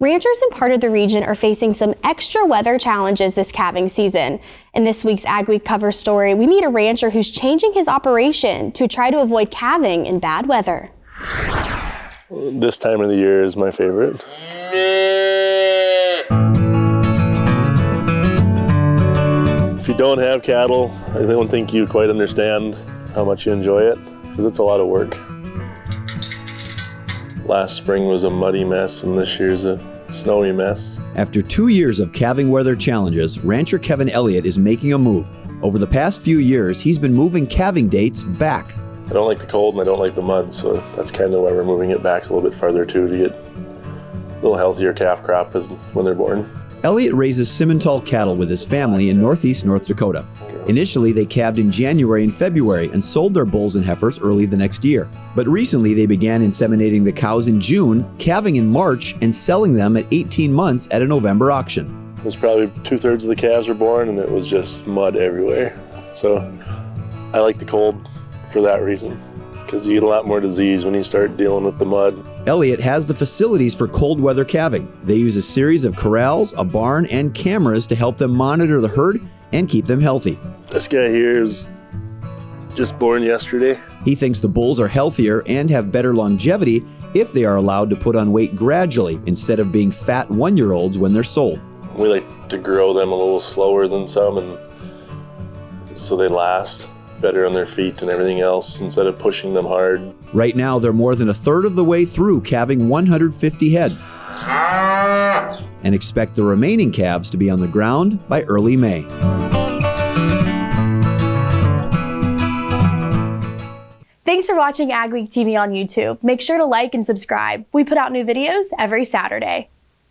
Ranchers in part of the region are facing some extra weather challenges this calving season. In this week's Agweek cover story, we meet a rancher who's changing his operation to try to avoid calving in bad weather. This time of the year is my favorite. If you don't have cattle, I don't think you quite understand how much you enjoy it, because it's a lot of work. Last spring was a muddy mess, and this year's a snowy mess. After 2 years of calving weather challenges, rancher Kevin Elliott is making a move. Over the past few years, he's been moving calving dates back. I don't like the cold and I don't like the mud, so that's kind of why we're moving it back a little bit farther too, to get a little healthier calf crop as when they're born. Elliott raises Simmental cattle with his family in northeast North Dakota. Initially, they calved in January and February and sold their bulls and heifers early the next year. But recently, they began inseminating the cows in June, calving in March, and selling them at 18 months at a November auction. It was probably 2/3 of the calves were born, and it was just mud everywhere. So I like the cold for that reason, because you get a lot more disease when you start dealing with the mud. Elliott has the facilities for cold weather calving. They use a series of corrals, a barn, and cameras to help them monitor the herd and keep them healthy. This guy here is just born yesterday. He thinks the bulls are healthier and have better longevity if they are allowed to put on weight gradually instead of being fat one-year-olds when they're sold. We like to grow them a little slower than some, and so they last better on their feet and everything else instead of pushing them hard. Right now, they're more than a third of the way through calving 150 head and expect the remaining calves to be on the ground by early May. Thanks for watching AgweekTV on YouTube. Make sure to like and subscribe. We put out new videos every Saturday.